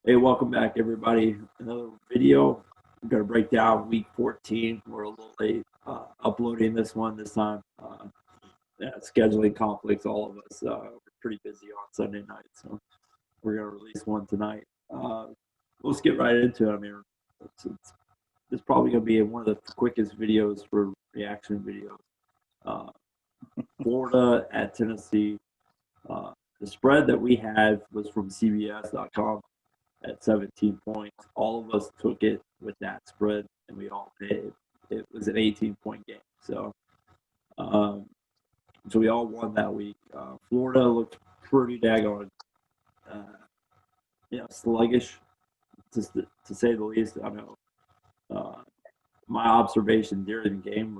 Hey, welcome back, everybody. Another video. I'm going to break down week 14. We're a little late uploading this one this time. Yeah, scheduling conflicts, all of us. We're pretty busy on Sunday night, so we're going to release one tonight. Let's get right into it. I mean, it's probably going to be one of the quickest videos for reaction videos. Uh, Florida at Tennessee. The spread that we had was from CBS.com at 17 points. All of us took it with that spread, and we all paid. It was an 18-point game, um, so we all won that week. Florida looked pretty daggone, uh, sluggish to say the least. I know. Uh, my observation during the game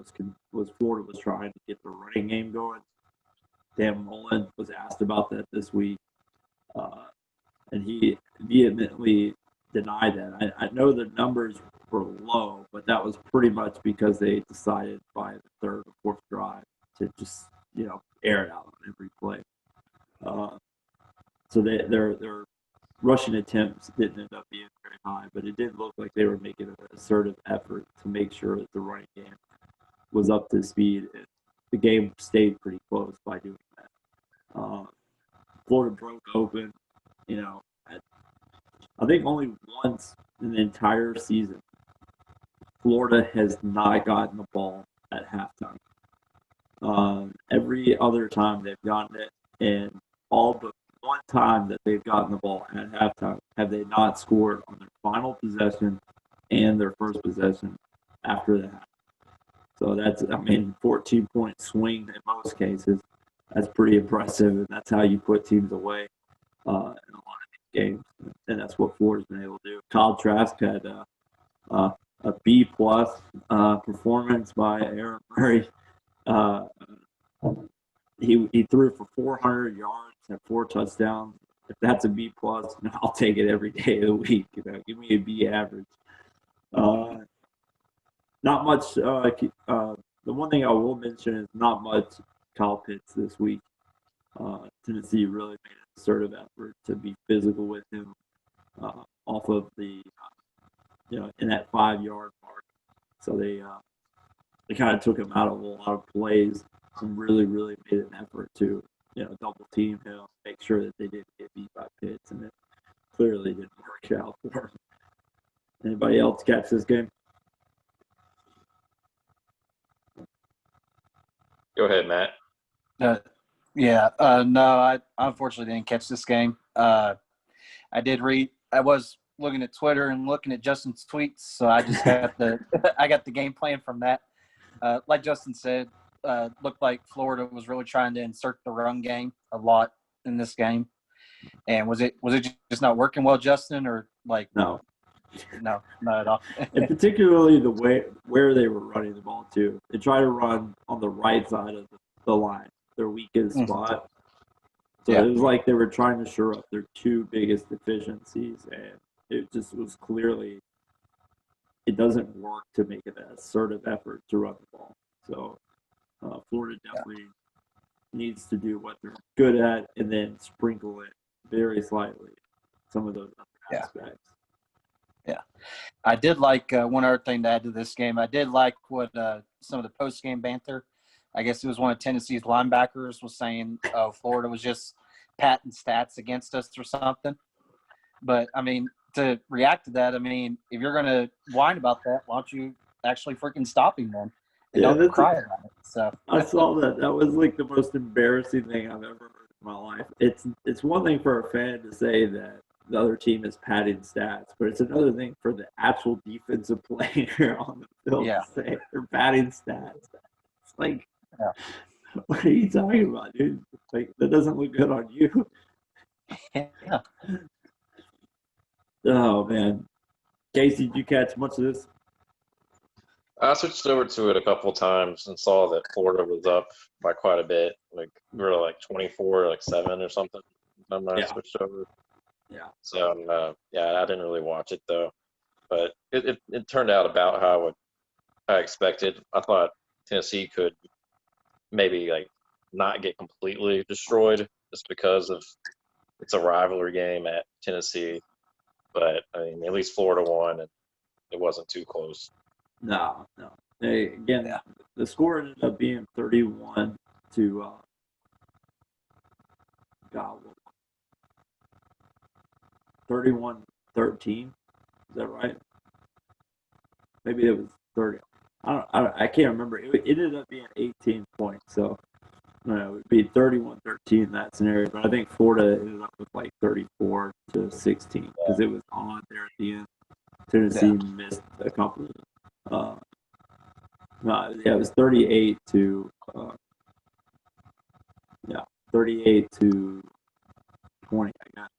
was Florida was trying to get the running game going. Dan Mullen was asked about that this week, uh, and he vehemently denied that. I know the numbers were low, but that was pretty much because they decided by the third or fourth drive to just air it out on every play. Uh, so their rushing attempts didn't end up being very high, but it did look like they were making an assertive effort to make sure that the running game was up to speed. And the game stayed pretty close by doing that. Florida broke open, you know, I think only once in the entire season, Florida has not gotten the ball at halftime. Every other time they've gotten it, and all but one time that they've gotten the ball at halftime, have they not scored on their final possession and their first possession after that. So that's, 14-point swing in most cases. That's pretty impressive, and that's how you put teams away in a lot of these games, and that's what Florida's been able to do. Kyle Trask had a B plus performance by Aaron Murray. Uh, he threw for 400 yards, had 4 touchdowns. If that's a B plus, I'll take it every day of the week. Give me a B average. Uh, Not much. The one thing I will mention is not much Kyle Pitts this week. Tennessee really made an assertive effort to be physical with him off of the in that 5 yard mark. So they kind of took him out of a lot of plays and really made an effort to double team him, make sure that they didn't get beat by Pitts, and it clearly didn't work out for him. Anybody else catch this game? Go ahead, Matt. Uh, no, I unfortunately didn't catch this game. I did read. I was looking at Twitter and looking at Justin's tweets, so I just got the I got the game plan from that. Like Justin said, looked like Florida was really trying to insert the run game a lot in this game. And was it just not working well, Justin, or like No. No, not at all. And particularly the way where they were running the ball too. They try to run on the right side of the line, their weakest spot. So it was like they were trying to shore up their two biggest deficiencies, and it just was clearly it doesn't work to make an assertive effort to run the ball. So Florida definitely needs to do what they're good at and then sprinkle it very slightly some of those other aspects. Yeah. I did like one other thing to add to this game. I did like what some of the post-game banter. I guess it was one of Tennessee's linebackers was saying, "Oh, Florida was just patting stats against us or something." But I mean, to react to that, I mean, if you're going to whine about that, why don't you actually freaking stop him then? And don't cry about it. So I saw that. That was like the most embarrassing thing I've ever heard in my life. It's one thing for a fan to say that the other team is padding stats, but it's another thing for the actual defensive player on the field to say they're padding stats. It's like, what are you talking about, dude? Like, that doesn't look good on you. Yeah. Oh man, Casey, did you catch much of this? I switched over to it a couple of times and saw that Florida was up by quite a bit. Like we were like 24, like 7 or something. I switched over. Yeah. So I didn't really watch it though, but it turned out about how I expected. I thought Tennessee could maybe like not get completely destroyed just because of it's a rivalry game at Tennessee. But I mean, at least Florida won, and it wasn't too close. No. Again, Yeah. the score ended up being 31 to God, 31-13. Is that right? Maybe it was 30. I can't remember. It ended up being 18 points. So it would be 31-13 in that scenario. But I think Florida ended up with like 34-16 because it was on there at the end. Tennessee missed a couple. No, yeah, it was 38 to 38 to 20. I got.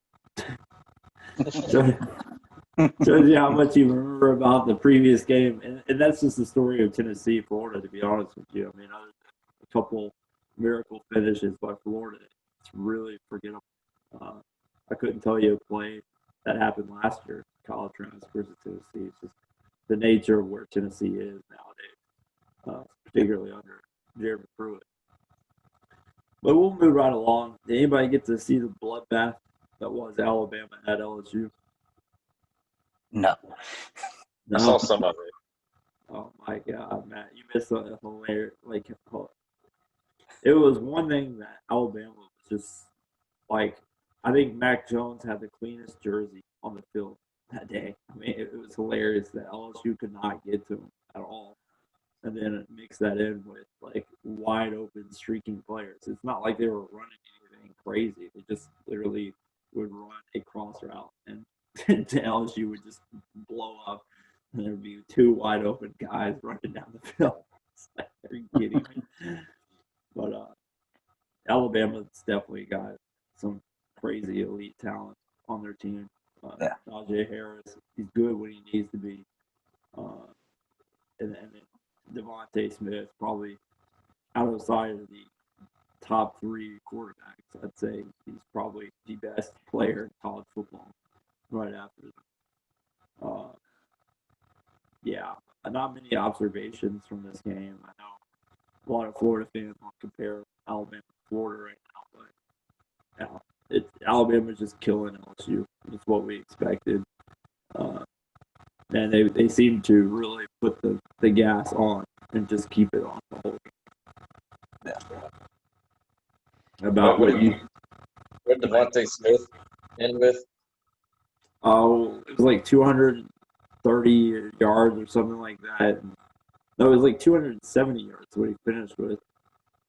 Shows you how much you remember about the previous game, and that's just the story of Tennessee, Florida. To be honest with you, I mean, other than a couple miracle finishes by Florida, it's really forgettable. I couldn't tell you a play that happened last year, college transfers to Tennessee. It's just the nature of where Tennessee is nowadays, particularly under Jeremy Pruitt. But we'll move right along. Did anybody get to see the bloodbath that was Alabama at LSU? No. I saw some of it. Oh my God, Matt, you missed a hilarious. Like, it was one thing that Alabama was just like. I think Mac Jones had the cleanest jersey on the field that day. I mean, it was hilarious that LSU could not get to him at all, and then it mixed that in with like wide open streaking players. It's not like they were running anything crazy. They just literally would run a cross route, and LSU would just blow up, and there'd be two wide open guys running down the field. Are you kidding me? But Alabama's definitely got some crazy elite talent on their team. Najee Harris, he's good when he needs to be. And then Devontae Smith, probably outside of the top three quarterbacks, I'd say he's probably the best player in college football right after them. Not many observations from this game. I know a lot of Florida fans want to compare Alabama to Florida right now, but Alabama's just killing LSU. That's what we expected. And they seem to really put the gas on and just keep it on the whole game. Yeah. About what did Devontae Smith end with? Oh, it was like 230 yards or something like that. No, it was like 270 yards what he finished with.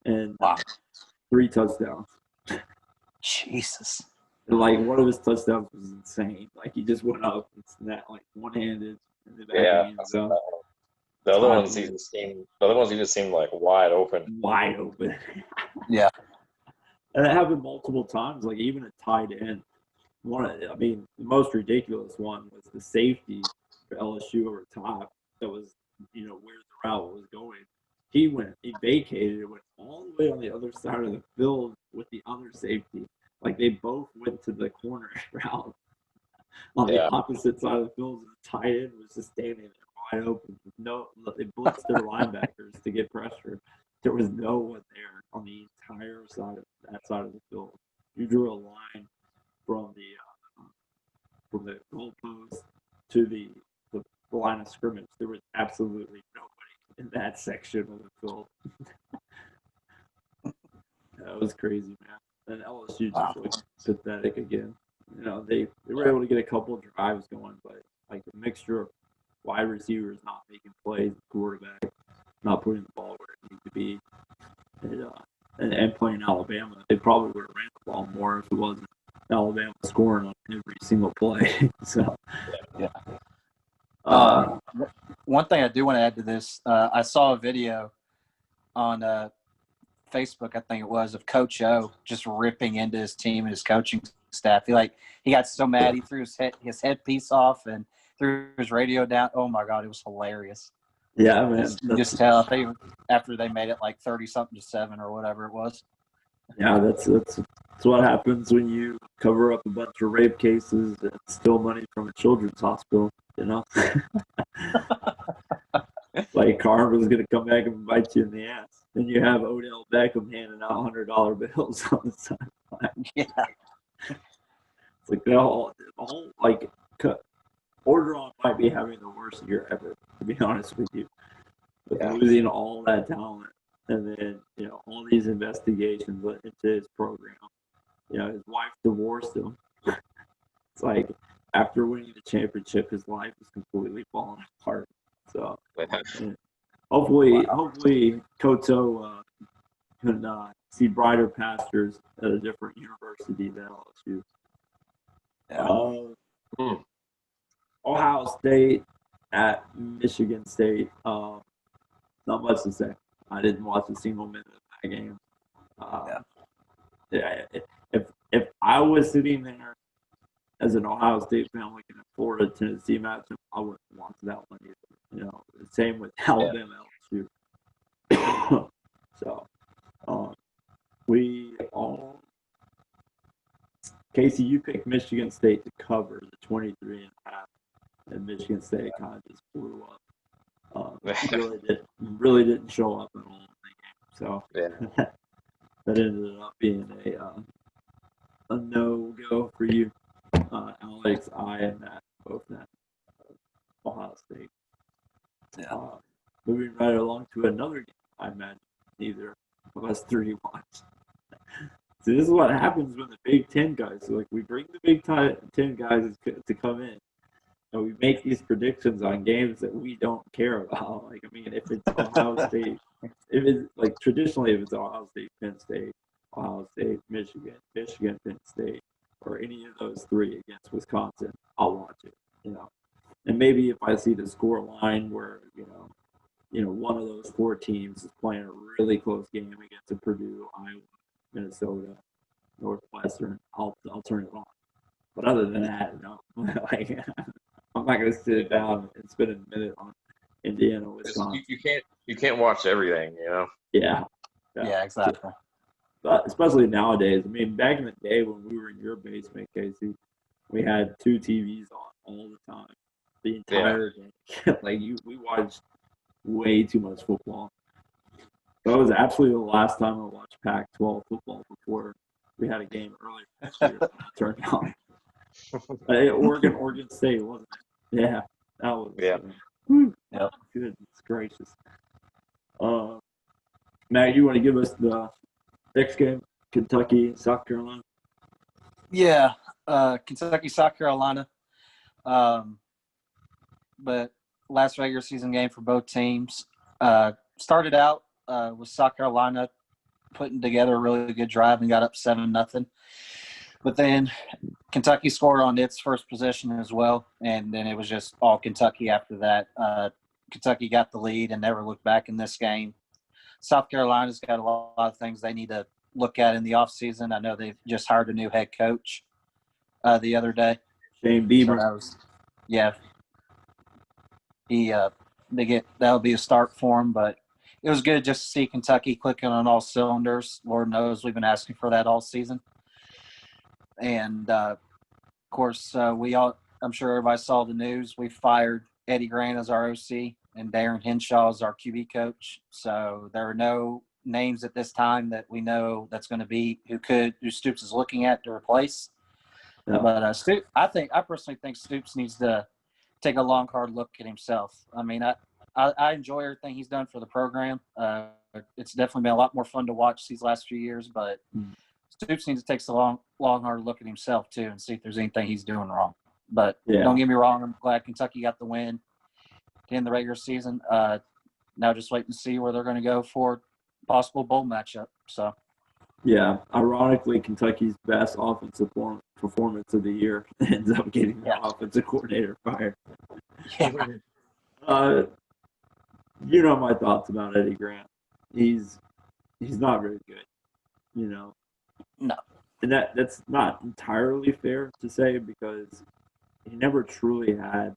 And 3 touchdowns. Jesus. And like one of his touchdowns was insane. Like he just went up and snapped like one-handed in the back of the end zone. The other ones he just seemed like wide open. Wide open. Yeah. And it happened multiple times, like even a tight end. The most ridiculous one was the safety for LSU over top that was, where the route was going. He vacated it, went all the way on the other side of the field with the other safety. Like they both went to the corner route on the opposite side of the field. And the tight end was just standing there wide open. They blitzed their linebackers to get pressure. There was no one there on the entire side of that side of the field. You drew a line from the goalpost to the line of scrimmage. There was absolutely nobody in that section of the field. That was crazy, man. And LSU just looked pathetic again. They were able to get a couple of drives going, but like a mixture of wide receivers not making plays, quarterback not putting the ball where it needs to be, and playing Alabama, they probably would have ran the ball more if it wasn't Alabama scoring on every single play. So, one thing I do want to add to this, I saw a video on Facebook, I think it was, of Coach O just ripping into his team and his coaching staff. He got so mad he threw his headpiece off and threw his radio down. Oh my God, it was hilarious. Yeah, man. Just tell. I think after they made it like 30-something to 7 or whatever it was. Yeah, that's what happens when you cover up a bunch of rape cases and steal money from a children's hospital. Like karma's gonna come back and bite you in the ass. Then you have Odell Beckham handing out $100 bills on the sideline. Yeah. It's like the whole like Orgeron might be having the worst year ever, to be honest with you. With Yeah. losing all that talent and then, all these investigations into his program. His wife divorced him. It's like after winning the championship, his life is completely falling apart. So hopefully Koto can see brighter pastures at a different university than LSU. Yeah. Ohio State at Michigan State. Not much to say. I didn't watch a single minute of that game. If I was sitting there as an Ohio State fan looking at Florida Tennessee matchup, I wouldn't watch that one either. Same with Alabama LSU. So we all. Casey, you picked Michigan State to cover the 23.5, and Michigan State kind of just blew up. Really didn't show up at all in the game. So that ended up being a no-go for you, Alex, I, and Matt, both at Ohio State. Moving right along to another game, I imagine neither of us three watched. So this is what happens when the Big Ten guys. So we bring the Big Ten guys to come in, and we make these predictions on games that we don't care about. If it's Ohio State, traditionally, if it's Ohio State, Penn State, Ohio State, Michigan, Penn State, or any of those three against Wisconsin, I'll watch it. And maybe if I see the score line where one of those four teams is playing a really close game against a Purdue, Iowa, Minnesota, Northwestern, I'll turn it on. But other than that, no. I'm not going to sit down and spend a minute on Indiana, Wisconsin. You can't watch everything, Yeah, exactly. But especially nowadays. Back in the day when we were in your basement, Casey, we had two TVs on all the time, the entire day. We watched way too much football. That was absolutely the last time I watched Pac-12 football before we had a game earlier this year. Turned on. Oregon State, wasn't it? Yeah, that was. Yeah. Goodness gracious. Matt, you want to give us the next game? Kentucky, South Carolina. Yeah, Kentucky, South Carolina. But last regular season game for both teams. Started out with South Carolina putting together a really good drive and got up 7-0. But then Kentucky scored on its first possession as well, and then it was just all Kentucky after that. Kentucky got the lead and never looked back in this game. South Carolina's got a lot of things they need to look at in the offseason. I know they've just hired a new head coach the other day. Shane Beamer. So that'll be a start for him, but it was good just to see Kentucky clicking on all cylinders. Lord knows we've been asking for that all season. And of course, I'm sure everybody saw the news. We fired Eddie Grant as our OC and Darren Henshaw as our QB coach. So there are no names at this time that we know that's going to be who Stoops is looking at to replace. Yeah. But I personally think Stoops needs to take a long, hard look at himself. I enjoy everything he's done for the program. It's definitely been a lot more fun to watch these last few years, but Stoops needs to take a long, hard look at himself too and see if there's anything he's doing wrong. But Don't get me wrong, I'm glad Kentucky got the win in the regular season. Now just wait and see where they're going to go for possible bowl matchup. So. Yeah, ironically, Kentucky's best offensive performance of the year ends up getting the offensive coordinator fired. Yeah. My thoughts about Eddie Grant. He's not very good, No. And that's not entirely fair to say because he never truly had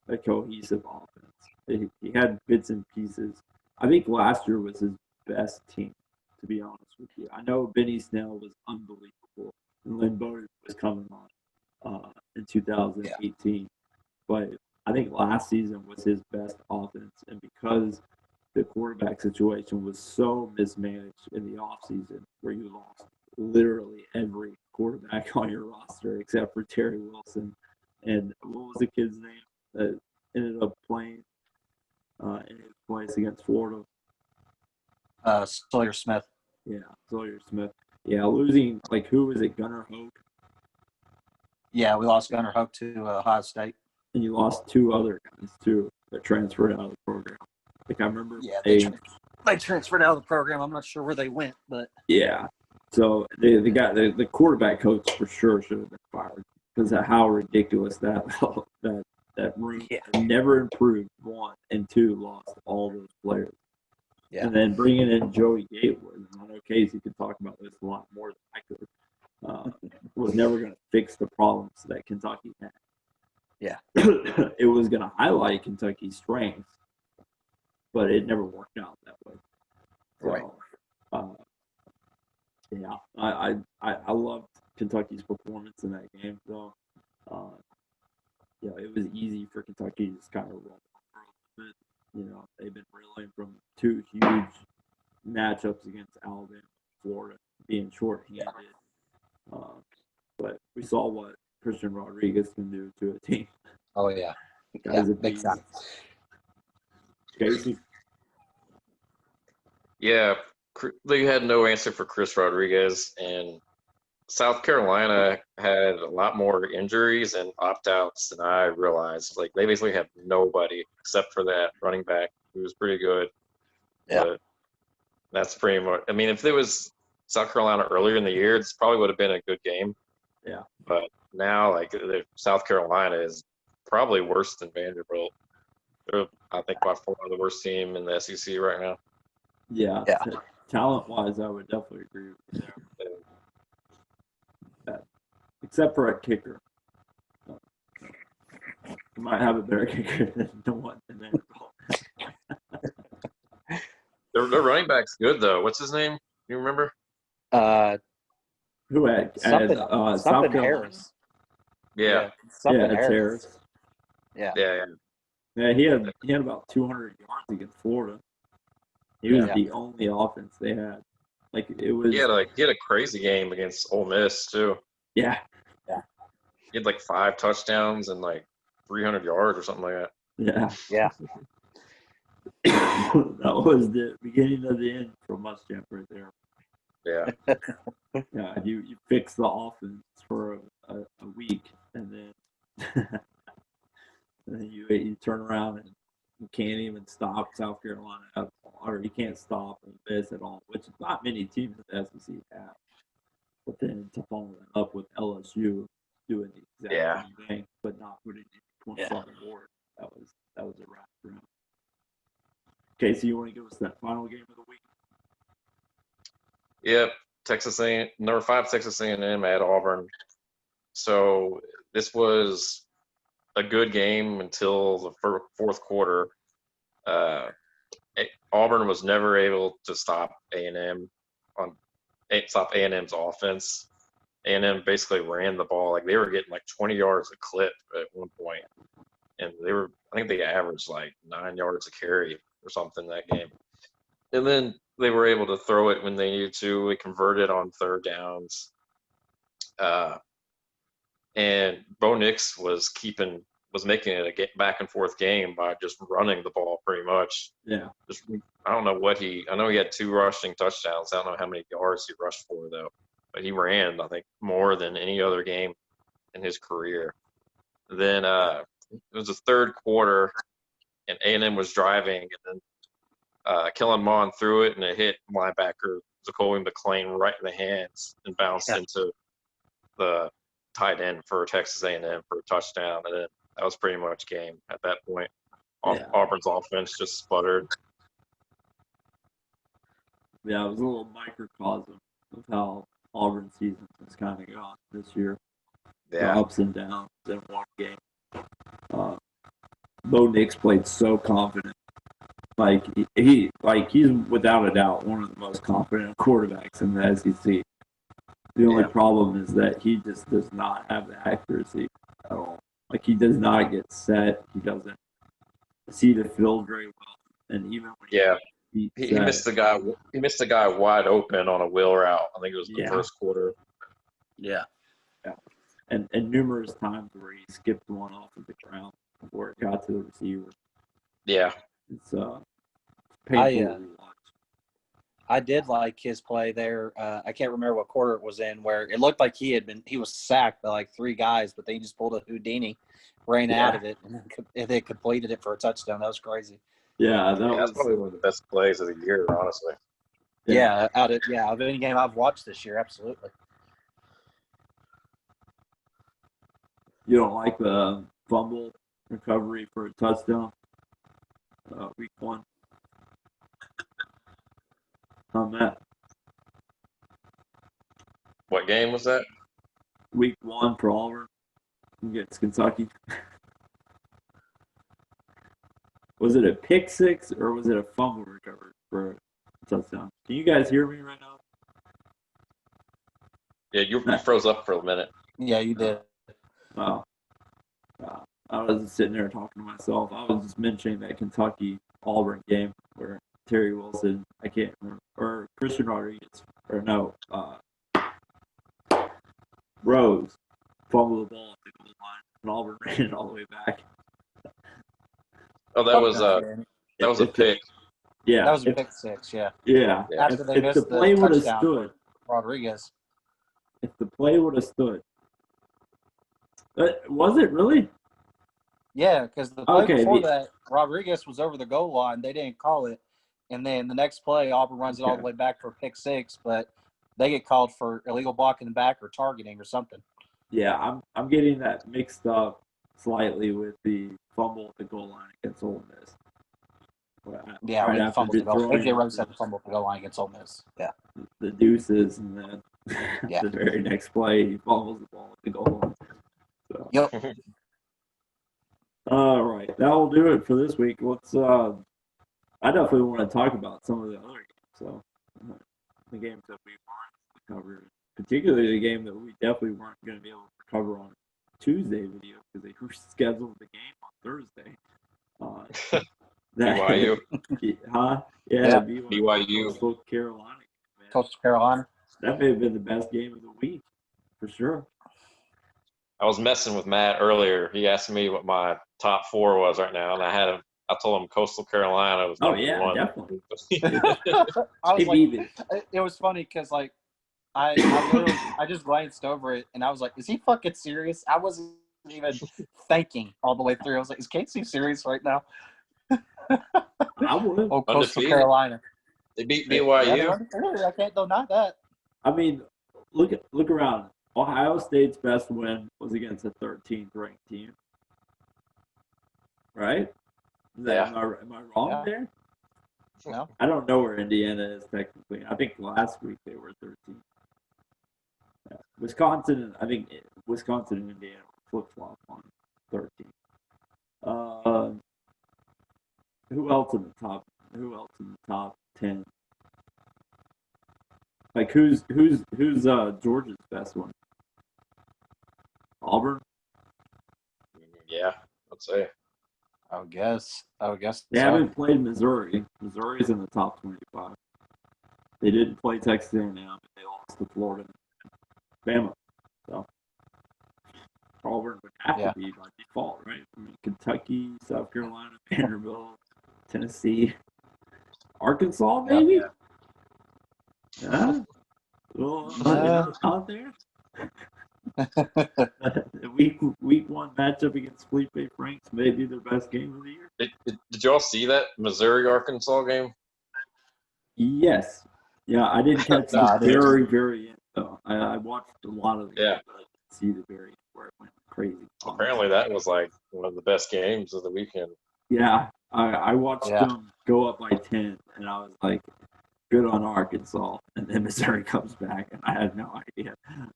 a cohesive offense. He had bits and pieces. I think last year was his best team, to be honest with you. I know Benny Snell was unbelievable, and Lynn Bowden was coming on in 2018. But I think last season was his best offense, and because the quarterback situation was so mismanaged in the offseason where you lost literally every quarterback on your roster except for Terry Wilson And what was the kid's name that ended up playing in his place against Florida? Sawyer Smith. Yeah, Sawyer Smith. Yeah, losing, like, who was it, Gunnar Hoke? Yeah, we lost Gunnar Hoke to Ohio State. And you lost two other guys, too, that transferred out of the program. Like, I remember Yeah, they transferred out of the program. I'm not sure where they went, but yeah. So the quarterback coach for sure should have been fired because of how ridiculous that that room never improved. One and two lost all those players. Yeah. And then bringing in Joey Gatewood, I know Casey could talk about this a lot more than I could. Was never going to fix the problems that Kentucky had. Yeah. It was going to highlight Kentucky's strengths, but it never worked out that way. Right. Yeah, I loved Kentucky's performance in that game, though. It was easy for Kentucky to just kind of roll over a little bit. They've been reeling from two huge matchups against Alabama and Florida, being short-handed. But we saw what Christian Rodriguez can do to a team. Oh, yeah. Guy's a big beast. time. Casey? Yeah, they had no answer for Chris Rodriguez, and South Carolina had a lot more injuries and opt-outs than I realized. Like, they basically had nobody except for that running back who was pretty good. Yeah. But that's pretty much – I mean, if it was South Carolina earlier in the year, this probably would have been a good game. Yeah. But now, like, South Carolina is probably worse than Vanderbilt. They're, I think, by far the worst team in the SEC right now. Yeah. Talent-wise, I would definitely agree with you there. Except for a kicker. You might have a better kicker than the one in Vanderbilt. Their running back's good, though. What's his name? You remember? Who had something South Carolina? Harris. Yeah. Something it's Harris. Yeah. Yeah, he had about 200 yards against Florida. He was the only offense they had. Like, it was. He had a crazy game against Ole Miss too. Yeah. He had like 5 touchdowns and like 300 yards or something like that. Yeah. That was the beginning of the end for Muschamp right there. Yeah. Yeah, you fix the offense for a week, and then and then you turn around and you can't even stop South Carolina at all, or you can't stop this at all, which not many teams in the SEC have. But then to follow that up with LSU doing the exact same thing, but not putting any points on the board, that was a wrap for him. Okay, so you want to give us that final game of the week? Yep. Number 5 Texas A&M at Auburn. So this was a good game until the fourth quarter. Auburn was never able to stop stop A&M's offense. A&M basically ran the ball. Like, they were getting like 20 yards a clip at one point. And I think they averaged like 9 yards a carry or something that game. And then they were able to throw it when they needed to. It converted on third downs. And Bo Nix was making it a back and forth game by just running the ball pretty much. Yeah. I don't know I know he had 2 rushing touchdowns. I don't know how many yards he rushed for though, but he ran, I think, more than any other game in his career. Then it was the third quarter, and A&M was driving, and then Kellen Mond threw it, and it hit linebacker Zakoby McClain right in the hands and bounced into the tight end for Texas A&M for a touchdown, and then that was pretty much game at that point. Auburn's offense just sputtered. Yeah, it was a little microcosm of how Auburn's season has kind of gone this year. The ups and downs in one game. Bo Nix played so confident. Like, he's without a doubt one of the most confident quarterbacks in the SEC. The only problem is that he just does not have the accuracy at all. Like, he does not get set. He doesn't see the field very well. And even when he missed the guy. He missed the guy wide open on a wheel route. I think it was the first quarter. Yeah. and numerous times where he skipped one off of the ground before it got to the receiver. Yeah. It's painful I to watch. I did like his play there. I can't remember what quarter it was in, where it looked like he was sacked by like 3 guys, but they just pulled a Houdini, ran out of it, and they completed it for a touchdown. That was crazy. Yeah, that That's was probably one of the best plays of the year, honestly. Yeah, of any game I've watched this year, absolutely. You don't like the fumble recovery for a touchdown week 1 on that. What game was that? Week 1 for Auburn against Kentucky. Was it a pick 6 or was it a fumble recovery for a touchdown? Can you guys hear me right now? Yeah, you froze up for a minute. Yeah, you did. Wow. I was sitting there talking to myself. I was just mentioning that Kentucky Auburn game where Terry Wilson, I can't remember, or Christian Rodriguez, or no, Rose fumbled the ball at the goal line, and Auburn ran it all the way back. Oh, that was a pick. Yeah, That was a pick 6. Yeah. Yeah. After they If missed the play would have touchdown stood, for Rodriguez. if the play would have stood, was it really? Yeah, because the play Okay, before that, Rodriguez was over the goal line. They didn't call it. And then the next play, Auburn runs it all the way back for a pick 6, but they get called for illegal blocking the back or targeting or something. Yeah, I'm getting that mixed up slightly with the fumble at the goal line against Ole Miss. Yeah, right when he after fumbled the goal. throwing AJ Rose had the fumble at the goal line against Ole Miss. Yeah. the deuces, and then Yeah. the very next play, he fumbles the ball at the goal line. So. Yep. All right, that will do it for this week. Let's. I definitely want to talk about some of the other games. So, the games that we weren't covered, particularly the game that we definitely weren't going to be able to cover on Tuesday video because they rescheduled the game on Thursday. BYU. Huh? Yeah. BYU. Coastal Carolina. Man. Coastal Carolina. That may have been the best game of the week, for sure. I was messing with Matt earlier. He asked me what my top 4 was right now, and I told him Coastal Carolina was number 1. Definitely. I was Maybe like, it was funny because like I just glanced over it and I was like, is he fucking serious? I wasn't even thinking all the way through. I was like, is Casey serious right now? I would. Oh, Coastal Undefeated. Carolina. They beat Yeah, BYU. I can't deny that. I mean, look around. Ohio State's best win was against a 13th ranked team, right? Am I wrong there? No. I don't know where Indiana is technically. I think last week they were 13. Yeah. Wisconsin and Indiana flip flop on 13. Who else in the top 10? Like who's Georgia's best one? Auburn. Yeah, I'd say. I would guess. They so. haven't played Missouri. Missouri's in the top 25. They didn't play Texas A&M, but they lost to Florida, Bama. So Auburn would have to be by default, right? I mean, Kentucky, South Carolina, Vanderbilt, Tennessee, Arkansas, maybe. Yeah. Well, out there. week 1 matchup against Felipe Franks may be their best game of the year. Did y'all see that Missouri-Arkansas game? Yes. Yeah, I didn't catch the very, very end, though. I watched a lot of the game, but I didn't see the very end where it went crazy. Apparently that was like one of the best games of the weekend. Yeah, I watched them go up by 10, and I was like, good on Arkansas. And then Missouri comes back, and I had no idea.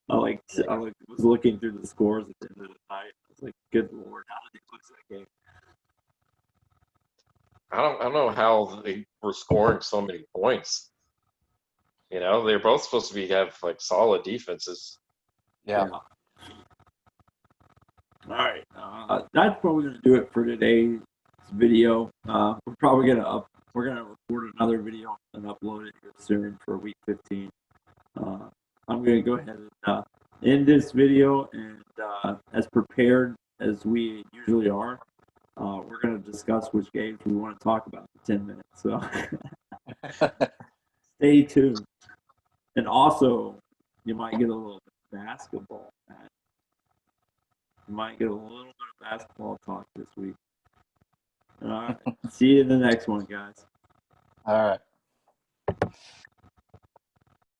I was looking through the scores at the end of the night. I was like, good Lord, how did they lose that game? I don't know how they were scoring so many points. You know, they're both supposed to have like solid defenses. Yeah. All right, that's probably going to do it for today's video. We're probably gonna record another video and upload it here soon for week 15. I'm going to go ahead and end this video, and as prepared as we usually are, we're going to discuss which games we want to talk about in 10 minutes. So stay tuned. And also, you might get a little bit of basketball. You might get a little bit of basketball talk this week. All right. See you in the next one, guys. All right.